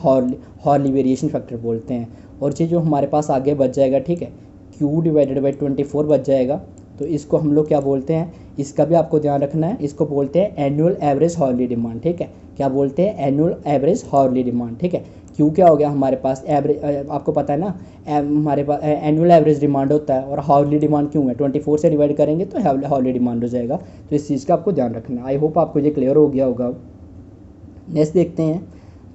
Speaker 1: हॉर्ली वेरिएशन फैक्टर बोलते हैं। और ये जो हमारे पास आगे बच जाएगा, ठीक है, Q डिवाइडेड बाई 24 बच जाएगा, तो इसको हम लोग क्या बोलते हैं? इसका भी आपको ध्यान रखना है, इसको बोलते हैं एनुअल एवरेज हॉर्ली डिमांड, ठीक है। क्या बोलते हैं? एनुअल एवरेज हॉर्ली डिमांड, ठीक है। क्यों क्या हो गया हमारे पास? एवरेज, आपको पता है ना, हमारे पास एनुअल एवरेज डिमांड होता है, और हॉर्ली डिमांड क्यों है? 24 से डिवाइड करेंगे तो हॉर्ली डिमांड हो जाएगा। तो इस चीज़ का आपको ध्यान रखना है। आई होप आपको ये क्लियर हो गया होगा। नेक्स्ट देखते हैं,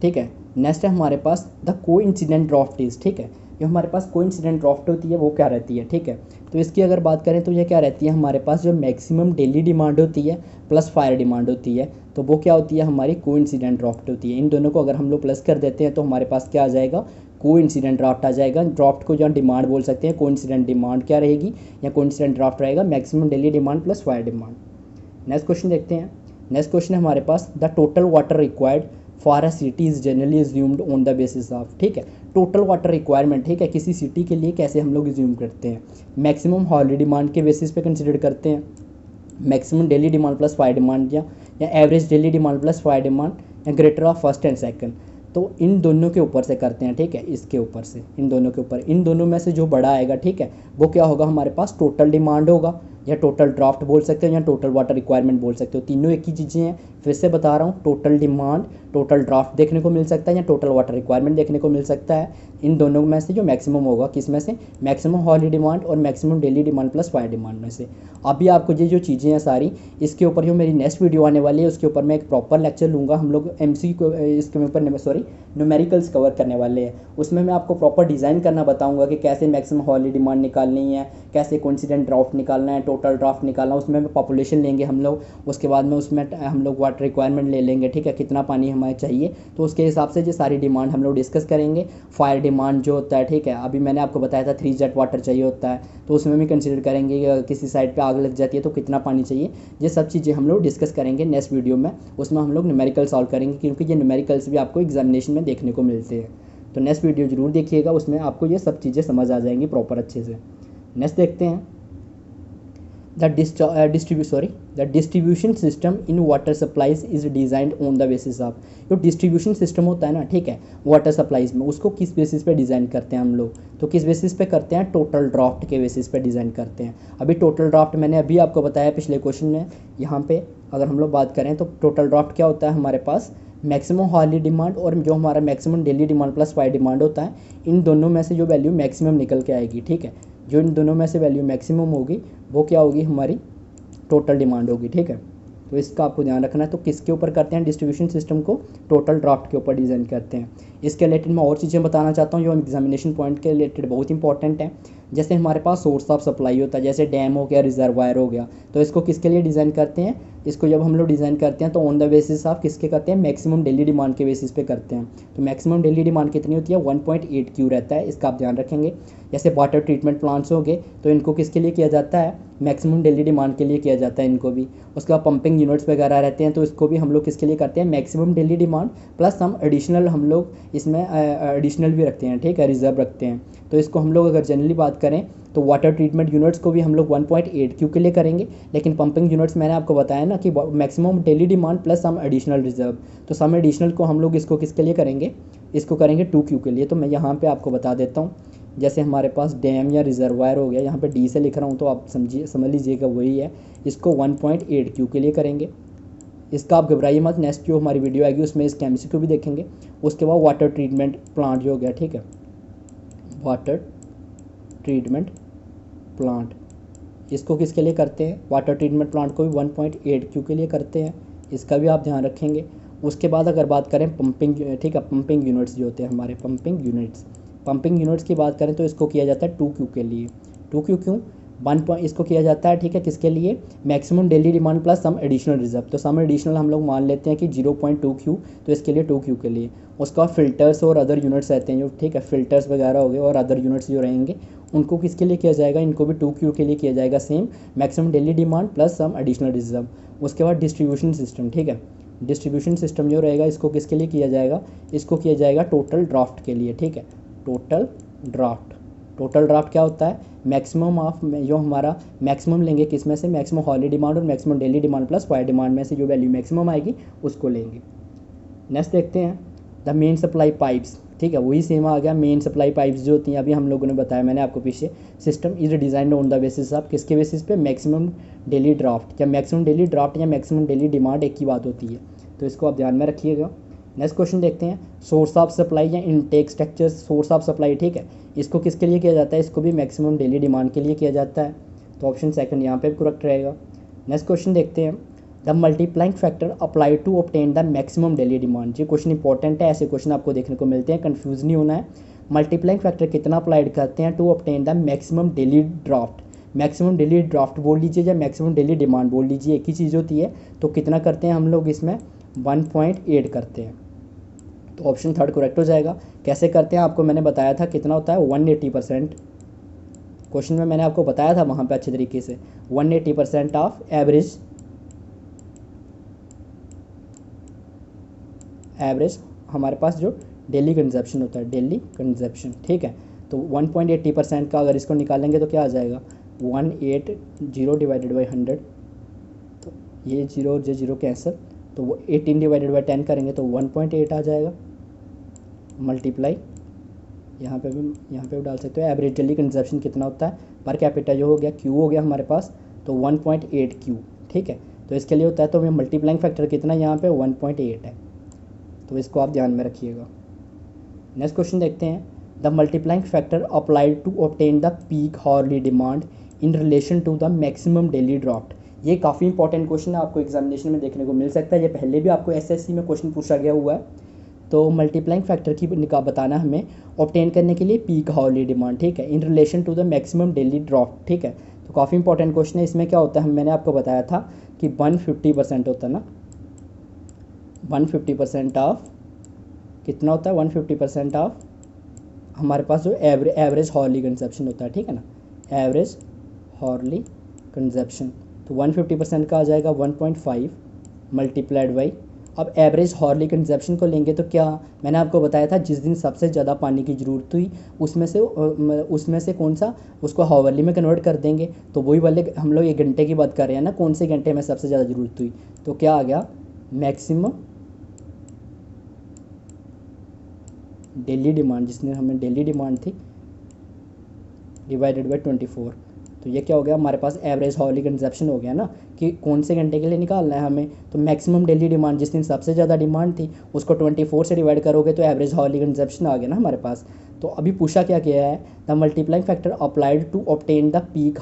Speaker 1: ठीक है। नेक्स्ट है हमारे पास द कोइंसिडेंट ड्राफ्ट इज, ठीक है। जो हमारे पास कोइंसिडेंट ड्राफ्ट होती है वो क्या रहती है, ठीक है। तो इसकी अगर बात करें तो ये क्या रहती है हमारे पास? जो मैक्सिमम डेली डिमांड होती है प्लस फायर डिमांड होती है, तो वो क्या होती है? हमारी कोइंसिडेंट ड्राफ्ट होती है। इन दोनों को अगर हम लोग प्लस कर देते हैं तो हमारे पास क्या आ जाएगा? कोइंसिडेंट ड्राफ्ट आ जाएगा। ड्राफ्ट को जहाँ डिमांड बोल सकते हैं, कोइंसिडेंट डिमांड क्या रहेगी, या कोइंसिडेंट ड्राफ्ट रहेगा maximum daily demand plus fire demand. Next question देखते हैं। नेक्स्ट क्वेश्चन है हमारे पास the total water required for a city is generally assumed on the basis of, ठीक है। टोटल वाटर रिक्वायरमेंट, ठीक है, किसी सिटी के लिए कैसे हम लोग एज्यूम करते हैं? मैक्सिमम हॉर्ली डिमांड के बेसिस पे कंसिडर करते हैं, maximum daily demand plus fire demand, या average daily demand plus fire demand, या greater of first and second. तो इन दोनों के ऊपर से करते हैं, ठीक है, इसके ऊपर से, इन दोनों के ऊपर, इन दोनों में से जो बड़ा आएगा, ठीक है, वो क्या होगा हमारे पास? टोटल डिमांड होगा, या टोटल ड्राफ्ट बोल सकते हो, या टोटल वाटर रिक्वायरमेंट बोल सकते हो। तीनों एक ही चीज़ें हैं, फिर से बता रहा हूँ, टोटल डिमांड, टोटल ड्राफ्ट देखने को मिल सकता है, या टोटल वाटर रिक्वायरमेंट देखने को मिल सकता है। इन दोनों में से जो मैक्सिमम होगा, किस में से? मैक्सिमम हॉर्ली डिमांड और maximum daily demand plus fire demand में से। अभी आपको ये जो चीज़ें हैं सारी, इसके ऊपर जो मेरी नेक्स्ट वीडियो आने वाली है उसके ऊपर मैं एक प्रॉपर लेक्चर लूँगा। हम लोग MC को इसके ऊपर न्यूमेरिकल्स कवर करने वाले हैं। उसमें मैं आपको प्रॉपर डिज़ाइन करना बताऊँगा कि कैसे मैक्सिमम हॉर्ली डिमांड निकालनी है, कैसे कोइंसिडेंट ड्राफ्ट निकालना है, टोटल ड्राफ्ट निकालना, उसमें पॉपुलेशन लेंगे हम लोग, उसके बाद में उसमें हम लोग वाटर रिक्वायरमेंट ले लेंगे, ठीक है, कितना पानी हमें चाहिए, तो उसके हिसाब से जो सारी डिमांड हम लोग डिस्कस करेंगे। फायर डिमांड जो होता है, ठीक है, अभी मैंने आपको बताया था 3 जेट वाटर चाहिए होता है, तो उसमें भी कंसिडर करेंगे कि किसी साइड पे आग लग जाती है तो कितना पानी चाहिए। ये सब चीज़ें हम लोग डिस्कस करेंगे नेक्स्ट वीडियो में, उसमें हम लोग न्यूमेरिकल सॉल्व करेंगे, क्योंकि ये न्यूमेरिकल्स भी आपको एग्जामिनेशन में देखने को मिलते हैं। तो नेक्स्ट वीडियो जरूर देखिएगा, उसमें आपको ये सब चीज़ें समझ आ जाएंगी प्रॉपर अच्छे से। नेक्स्ट देखते हैं, the distribution system in water supplies is designed on the basis of. जो डिस्ट्रीब्यूशन सिस्टम होता है ना, ठीक है, वाटर सप्लाईज में, उसको किस बेसिस पे डिज़ाइन करते हैं हम लोग? तो किस बेसिस पे करते हैं? टोटल ड्राफ्ट के बेसिस पे डिज़ाइन करते हैं। अभी टोटल ड्राफ्ट मैंने अभी आपको बताया पिछले क्वेश्चन में। यहाँ पे अगर हम लोग बात करें तो टोटल ड्राफ्ट क्या होता है हमारे पास? मैक्सिमम हॉर्ली डिमांड और जो हमारा maximum daily demand plus fire demand होता है, इन दोनों में से जो वैल्यू मैक्सिमम निकल के आएगी, ठीक है, जो इन दोनों में से वैल्यू मैक्सिमम होगी वो क्या होगी? हमारी टोटल डिमांड होगी, ठीक है। तो इसका आपको ध्यान रखना है। तो किसके ऊपर करते हैं डिस्ट्रीब्यूशन सिस्टम को? टोटल ड्राफ्ट के ऊपर डिज़ाइन करते हैं। इसके रिलेटेड मैं और चीज़ें बताना चाहता हूँ जो एग्जामिनेशन पॉइंट के रिलेटेड बहुत इंपॉर्टेंट है। जैसे हमारे पास सोर्स ऑफ सप्लाई होता है, जैसे डैम हो गया, रिजर्वायर हो गया, तो इसको किसके लिए डिज़ाइन करते हैं? इसको जब हम लोग डिज़ाइन करते हैं तो ऑन द बेसिस ऑफ किसके करते हैं? मैक्सिमम डेली डिमांड के बेसिस पे करते हैं। तो मैक्सिमम डेली डिमांड कितनी होती है? 1.8 क्यू रहता है, इसका आप ध्यान रखेंगे। जैसे वाटर ट्रीटमेंट प्लांट्स हो गए तो इनको किसके लिए किया जाता है? मैक्सिमम डेली डिमांड के लिए किया जाता है इनको भी। उसके बाद पंपिंग यूनिट्स वगैरह रहते हैं तो इसको भी हम लोग किसके लिए करते हैं? मैक्सिमम डेली डिमांड प्लस हम एडिशनल, हम लोग इसमें एडिशनल भी रखते हैं, ठीक है, रिजर्व रखते हैं। तो इसको हम लोग अगर जनरली बात करें तो वाटर ट्रीटमेंट यूनिट्स को भी हम लोग 1.8 क्यू के लिए करेंगे, लेकिन पंपिंग यूनिट्स मैंने आपको बताया ना कि maximum daily demand plus some additional reserve, तो सम एडिशनल को हम लोग इसको किसके लिए करेंगे, इसको करेंगे 2 क्यू के लिए। तो मैं यहाँ पे आपको बता देता हूँ, जैसे हमारे पास डैम या रिजर्वायर हो गया, यहाँ पे डी से लिख रहा हूँ तो आप समझ लीजिएगा वही है, इसको 1.8 क्यू के लिए करेंगे। इसका आप घबराइए मत, नेक्स्ट जो हमारी वीडियो आएगी उसमें इसके एमसीक्यू भी देखेंगे। उसके बाद वाटर ट्रीटमेंट प्लांट जो हो गया, ठीक है, वाटर ट्रीटमेंट प्लांट, इसको किसके लिए करते हैं, वाटर ट्रीटमेंट प्लांट को भी 1.8 क्यू के लिए करते हैं, इसका भी आप ध्यान रखेंगे। उसके बाद अगर बात करें पंपिंग, ठीक है, पंपिंग यूनिट्स जो होते हैं हमारे पंपिंग यूनिट्स की बात करें तो इसको किया जाता है 2 क्यू के लिए। 2 क्यू क्यों, 1 इसको किया जाता है, ठीक है, किसके लिए, maximum daily demand plus some additional reserve, तो सम एडिशनल हम लोग मान लेते हैं कि 0.2 क्यू, तो इसके लिए 2 क्यू के लिए। उसका फिल्टर्स और अदर यूनिट्स रहते हैं जो, ठीक है, फिल्टर्स वगैरह हो गए और अदर यूनिट्स जो रहेंगे उनको किसके लिए किया जाएगा, इनको भी 2 क्यू के लिए किया जाएगा, same maximum daily demand plus some additional reserve. उसके बाद डिस्ट्रीब्यूशन सिस्टम, ठीक है, डिस्ट्रीब्यूशन सिस्टम जो रहेगा इसको किसके लिए किया जाएगा, इसको किया जाएगा टोटल ड्राफ्ट के लिए, ठीक है, टोटल ड्राफ्ट क्या होता है, मैक्सिमम ऑफ, जो हमारा मैक्सिमम लेंगे किस में से, मैक्सिमम हॉली डिमांड और maximum daily demand plus fire demand में से जो वैल्यू मैक्सिमम आएगी उसको लेंगे। नेक्स्ट देखते हैं द मेन सप्लाई पाइप्स, ठीक है, वही सेम आ गया, मेन सप्लाई पाइप्स जो होती हैं अभी हम लोगों ने बताया, मैंने आपको पीछे, system is design on the basis of, किसके बेसिस पे, मैक्सिमम डेली ड्राफ्ट, या मैक्सिमम डेली ड्राफ्ट या मैक्सिमम डेली डिमांड एक ही बात होती है, तो इसको आप ध्यान में रखिएगा। नेक्स्ट क्वेश्चन देखते हैं, सोर्स ऑफ सप्लाई या intake structure, source of supply, ठीक है, इसको किसके लिए किया जाता है, इसको भी मैक्सिमम डेली डिमांड के लिए किया जाता है, तो ऑप्शन सेकंड यहाँ पे करेक्ट रहेगा। नेक्स्ट क्वेश्चन देखते हैं, the multiplying factor apply to obtain the maximum daily demand, ये क्वेश्चन इंपॉर्टेंट है, ऐसे क्वेश्चन आपको देखने को मिलते हैं, कंफ्यूज नहीं होना है। मल्टीप्लाइंग फैक्टर कितना अप्लाइड करते हैं to obtain the maximum daily draft, maximum daily draft बोल लीजिए या मैक्सिमम डेली डिमांड बोल लीजिए, एक ही चीज़ होती है, तो कितना करते हैं हम लोग इसमें 1.8 करते हैं, तो ऑप्शन थर्ड करेक्ट हो जाएगा। कैसे करते हैं आपको मैंने बताया था, कितना होता है 180%, क्वेश्चन में मैंने आपको बताया था वहाँ पे अच्छे तरीके से, 180% ऑफ एवरेज हमारे पास जो डेली कंजप्शन होता है, डेली कंजप्शन, ठीक है, तो 1.80% का अगर इसको निकालेंगे तो क्या आ जाएगा, 180 डिवाइडेड बाई 100, तो ये 0 और ये 0 कैंसिल, तो वो 18 डिवाइडेड बाई 10 करेंगे तो 1.8 आ जाएगा, मल्टीप्लाई यहाँ पे भी डाल सकते हो, एवरेज डेली कंजप्शन कितना होता है पर कैपिटा जो हो गया, क्यू हो गया हमारे पास, तो 1.8 क्यू, ठीक है, तो इसके लिए होता है, तो मैं मल्टीप्लाइंग फैक्टर कितना यहाँ पे 1.8 है, तो इसको आप ध्यान में रखिएगा। नेक्स्ट क्वेश्चन देखते हैं, the multiplying factor applied to obtain the peak hourly demand in relation to the maximum daily draft, ये काफ़ी इंपॉर्टेंट क्वेश्चन है, आपको एग्जामिनेशन में देखने को मिल सकता है, ये पहले भी आपको एसएससी में क्वेश्चन पूछा गया हुआ है। तो मल्टीप्लाइंग फैक्टर की बताना हमें ऑब्टेन करने के लिए पीक हॉर्ली डिमांड, ठीक है, in relation to the maximum daily draft, ठीक है, तो काफ़ी इंपॉर्टेंट क्वेश्चन है। इसमें क्या होता है, मैंने आपको बताया था कि 150% होता है ना, 150% ऑफ कितना होता है, 150% ऑफ हमारे पास जो एवरेज हॉर्ली कंजप्शन होता है, ठीक है ना, एवरेज हॉर्ली कंजप्शन, तो 150% का आ जाएगा 1.5 मल्टीप्लाइड बाई, अब एवरेज हॉर्ली कंजप्शन को लेंगे तो क्या, मैंने आपको बताया था जिस दिन सबसे ज़्यादा पानी की ज़रूरत हुई उसमें से कौन सा, उसको हावरली में कन्वर्ट कर देंगे, तो वही वाले हम लोग 1 घंटे की बात कर रहे हैं ना, कौन से घंटे में सबसे ज़्यादा ज़रूरत हुई, तो क्या आ गया, मैक्सिमम डेली डिमांड, जिसने हमें डेली डिमांड थी डिवाइडेड बाई 24, तो ये क्या हो गया हमारे पास, एवरेज हॉर्ली कंजप्शन हो गया ना, कि कौन से घंटे के लिए निकालना है हमें, तो मैक्सिमम डेली डिमांड जिस दिन सबसे ज़्यादा डिमांड थी उसको 24 से डिवाइड करोगे तो एवरेज हॉर्ली कंजप्शन आ गया ना हमारे पास। तो अभी पूछा क्या किया है, the multiplying factor applied to obtain the peak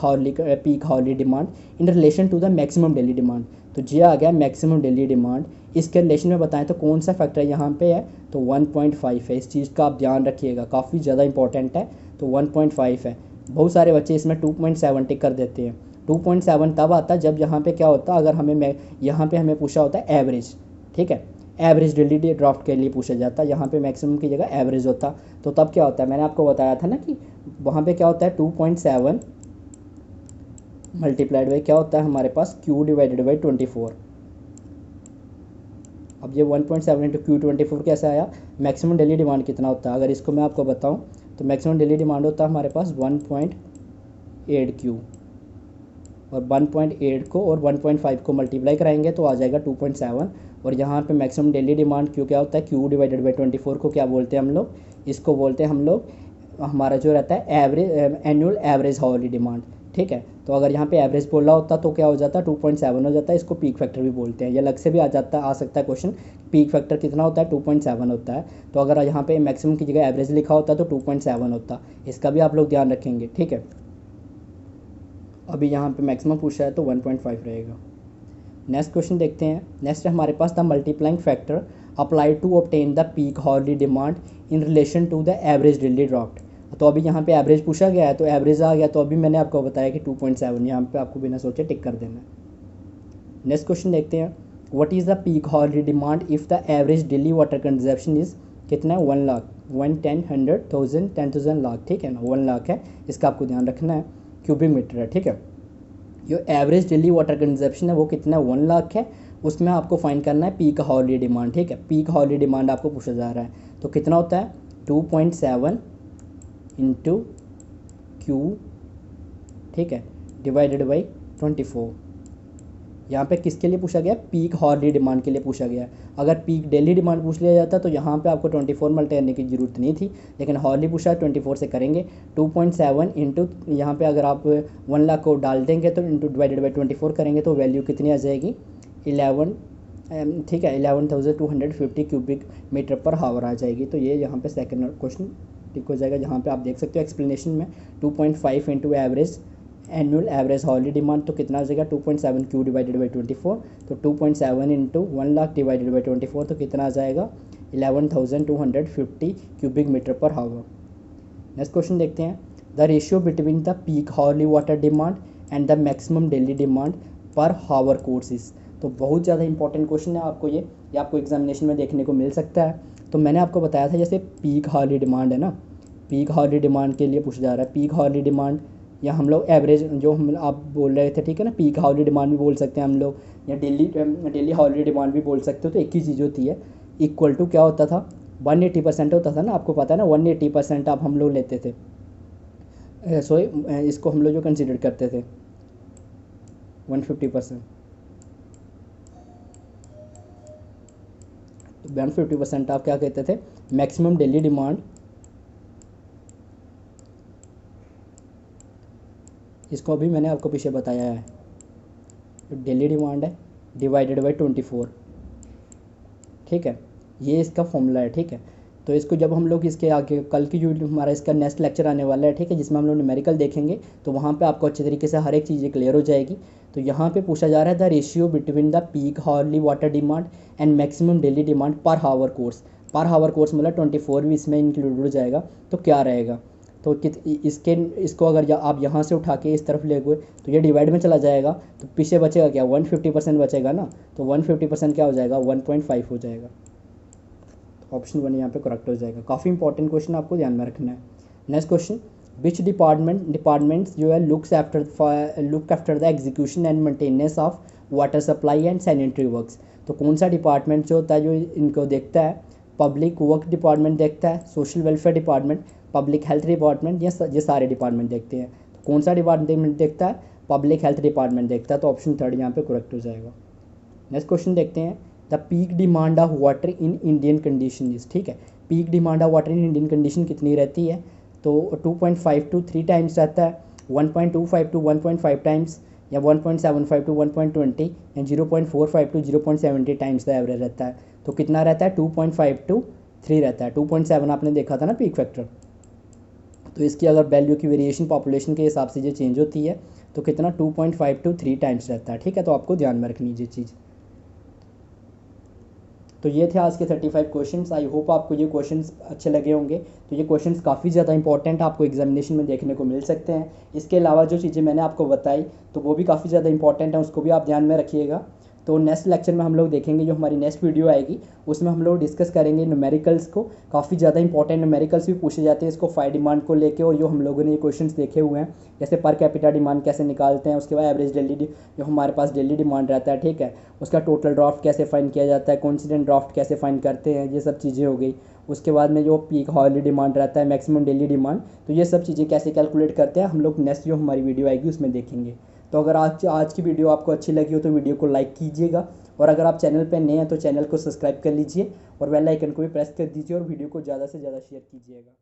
Speaker 1: hourly demand in relation to the maximum daily demand, तो ये आ गया मैक्सिमम डेली डिमांड, इसके रिलेशन में बताएं तो कौन सा फैक्टर यहाँ पे है, तो 1.5 है, इस चीज़ का आप ध्यान रखिएगा, काफ़ी ज़्यादा इंपॉर्टेंट है, तो 1.5 है। बहुत सारे बच्चे इसमें 2.7 टिक कर देते हैं, 2.7 तब आता जब यहाँ पे क्या होता, अगर यहाँ पे हमें पूछा होता है एवरेज, ठीक है, एवरेज डेली ड्राफ्ट के लिए पूछा जाता है, यहाँ पे मैक्सिमम की जगह एवरेज होता, तो तब क्या होता है, मैंने आपको बताया था ना कि वहाँ पे क्या होता है 2.7 मल्टीप्लाइड बाई क्या होता है हमारे पास, क्यू डिवाइडेड बाई 24, अब ये 1.7 इंटू क्यू 24 कैसे आया, मैक्सिमम डेली डिमांड कितना होता है, अगर इसको मैं आपको बताऊँ तो मैक्सिमम डेली डिमांड होता है हमारे पास 1.8 क्यू, और 1.8 को और 1.5 को मल्टीप्लाई कराएंगे तो आ जाएगा 2.7। और यहाँ पे मैक्सिमम डेली डिमांड क्यू क्या होता है, क्यू डिवाइडेड बाई 24 को क्या बोलते हैं हम लोग, इसको बोलते हैं हम लोग हमारा जो रहता है average, annual average hourly demand. ठीक है, तो अगर यहाँ पे एवरेज बोला होता तो क्या हो जाता, 2.7 हो जाता है। इसको पीक फैक्टर भी बोलते हैं। ये अलग से भी आ सकता है क्वेश्चन, पीक फैक्टर कितना होता है, 2.7 होता है। तो अगर यहाँ पे मैक्सिमम की जगह एवरेज लिखा होता तो 2.7 होता। इसका भी आप लोग ध्यान रखेंगे। ठीक है, अभी यहाँ पे मैक्सिमम पूछा है तो 1.5 रहेगा। नेक्स्ट क्वेश्चन देखते हैं। नेक्स्ट है हमारे पास the multiplying factor apply to obtain the peak hourly demand in relation to the average daily draft. तो अभी यहाँ पे एवरेज पूछा गया है तो एवरेज आ गया, तो अभी मैंने आपको बताया कि 2.7, यहाँ पे आपको बिना सोचे टिक कर देना है। नेक्स्ट क्वेश्चन देखते हैं। What is the peak hourly demand if the average daily water consumption is कितना है, 1 लाख, 1, 10, 100, 1000, 10,000 लाख। ठीक है ना, 1 लाख है, इसका आपको ध्यान रखना है, क्यूबिक मीटर है। ठीक है, जो एवरेज डेली वाटर कंजप्शन है वो कितना है, 1 लाख है। उसमें आपको फाइंड करना है पीक हाउरली डिमांड। ठीक है, पीक हाउरली डिमांड आपको पूछा जा रहा है तो कितना होता है, 2.7 इंटू क्यू, ठीक है, डिवाइडेड बाई 24। यहाँ पे किसके लिए पूछा गया, पीक हाउरली डिमांड के लिए पूछा गया। अगर पीक डेली डिमांड पूछ लिया जाता तो यहाँ पे आपको 24 मल्टी करने की ज़रूरत नहीं थी, लेकिन हाउरली पूछा 24 से करेंगे। 2.7 इंटू, यहाँ पे अगर आप 1 लाख को डाल देंगे तो इंटू डिवाइडेड बाई 24 करेंगे तो वैल्यू कितनी आ जाएगी, 11, ठीक है, 11,250 क्यूबिक मीटर पर हावर आ जाएगी। तो ये यहाँ पे सेकंड क्वेश्चन टिक हो जाएगा। जहाँ पे आप देख सकते हो एक्सप्लेनेशन में 2.5 into average annual average hourly demand तो कितना आ जाएगा, 2.7 क्यू डिवाइडेड बाई 24। तो 2.7 इंटू 1 लाख डिवाइडेड बाई 24 तो कितना आ जाएगा, 11,250 क्यूबिक मीटर पर हावर। नेक्स्ट क्वेश्चन देखते हैं। The ratio between the peak hourly water demand and the maximum daily demand per hour courses. तो बहुत ज़्यादा इंपॉर्टेंट क्वेश्चन है, आपको ये आपको एग्जामिनेशन में देखने को मिल सकता है। तो मैंने आपको बताया था जैसे पीक हाउरली डिमांड है ना, पीक हाउरली डिमांड के लिए पूछा जा रहा है पीक हाउरली डिमांड, या हम लोग एवरेज जो हम आप बोल रहे थे, ठीक है ना, पीक हाउरली डिमांड भी बोल सकते हैं हम लोग, या डेली हाउरली डिमांड भी बोल सकते हो। तो एक ही चीज़ होती है, इक्वल टू क्या होता था, 180% होता था ना, आपको पता है ना, 180% आप हम लोग लेते थे। इसको हम लोग जो कंसिडर करते थे 150%, तो 150% आप क्या कहते थे, मैक्सिमम डेली डिमांड, इसको अभी मैंने आपको पीछे बताया है, डेली डिमांड है डिवाइडेड बाई 24। ठीक है, ये इसका फॉर्मूला है। ठीक है, तो इसको जब हम लोग इसके आगे कल की जो हमारा इसका नेक्स्ट लेक्चर आने वाला है, ठीक है, जिसमें हम लोग न्यूमेरिकल देखेंगे, तो वहाँ पे आपको अच्छे तरीके से हर एक चीज़ें क्लियर हो जाएगी। तो यहाँ पे पूछा जा रहा है the ratio between the peak hourly water demand and maximum daily demand per hour course. पर हावर कोर्स मतलब 24 भी इसमें इंक्लूड हो जाएगा, तो क्या रहेगा, तो इसको अगर आप यहाँ से उठा के इस तरफ ले गए तो ये डिवाइड में चला जाएगा, तो पीछे बचेगा क्या, 150% बचेगा ना, तो 150% क्या हो जाएगा, 1.5 हो जाएगा। ऑप्शन 1 यहाँ पे करेक्ट हो जाएगा। काफ़ी इंपॉर्टेंट क्वेश्चन, आपको ध्यान में रखना है। नेक्स्ट क्वेश्चन, विच डिपार्टमेंट्स जो है look after the execution and maintenance of water supply and sanitary works. तो कौन सा डिपार्टमेंट जो होता है जो इनको देखता है, पब्लिक वर्क डिपार्टमेंट देखता है, social welfare department, public health department, ये सारे डिपार्टमेंट देखते हैं। तो कौन सा डिपार्टमेंट देखता है, पब्लिक हेल्थ डिपार्टमेंट देखता है। तो ऑप्शन 3 यहाँ पे करेक्ट हो जाएगा। नेक्स्ट क्वेश्चन देखते हैं, the peak demand of water in Indian condition is. ठीक है, peak demand of water in Indian condition कितनी रहती है, तो 2.5 to 3 टाइम्स रहता है, 1.25 to 1.5 टाइम्स, या 1.75 to 1.20, या 0.45 to 0.70 टाइम्स द एवरेज रहता है। तो कितना रहता है, 2.5 to 3 रहता है। 2.7 आपने देखा था ना पीक फैक्टर, तो इसकी अगर वैल्यू की वेरिएशन पॉपुलेशन के हिसाब से जो चेंज होती है तो कितना 2.5 to 3 टाइम्स रहता है। ठीक है, तो आपको ध्यान में रखनी ये चीज़। तो ये थे आज के 35 क्वेश्चंस। आई होप आपको ये क्वेश्चंस अच्छे लगे होंगे। तो ये क्वेश्चंस काफ़ी ज़्यादा इंपॉर्टेंट आपको एग्जामिनेशन में देखने को मिल सकते हैं। इसके अलावा जो चीज़ें मैंने आपको बताई तो वो भी काफ़ी ज़्यादा इंपॉर्टेंट है, उसको भी आप ध्यान में रखिएगा। तो नेक्स्ट लेक्चर में हम लोग देखेंगे, जो हमारी नेक्स्ट वीडियो आएगी उसमें हम लोग डिस्कस करेंगे न्यूमेरिकल्स को। काफ़ी ज़्यादा इंपॉर्टेंट न्यूमेरिकल्स भी पूछे जाते हैं इसको फाइव डिमांड को लेके, और जो हम लोगों ने ये क्वेश्चंस देखे हुए हैं जैसे पर कैपिटा डिमांड कैसे निकालते हैं, उसके बाद एवरेज डेली जो हमारे पास डेली डिमांड रहता है, ठीक है, उसका टोटल ड्राफ्ट कैसे फाइंड किया जाता है, कोइंसिडेंट ड्राफ्ट कैसे फाइंड करते हैं, ये सब चीज़ें हो गई। उसके बाद में जो पीक हॉर्ली डिमांड रहता है, मैक्सिमम डेली डिमांड, तो ये सब चीज़ें कैसे कैलकुलेट करते हैं हम लोग नेक्स्ट जो हमारी वीडियो आएगी उसमें देखेंगे। तो अगर आज की वीडियो आपको अच्छी लगी हो तो वीडियो को लाइक कीजिएगा, और अगर आप चैनल पर नए हैं तो चैनल को सब्सक्राइब कर लीजिए और बेल आइकन को भी प्रेस कर दीजिए, और वीडियो को ज़्यादा से ज़्यादा शेयर कीजिएगा।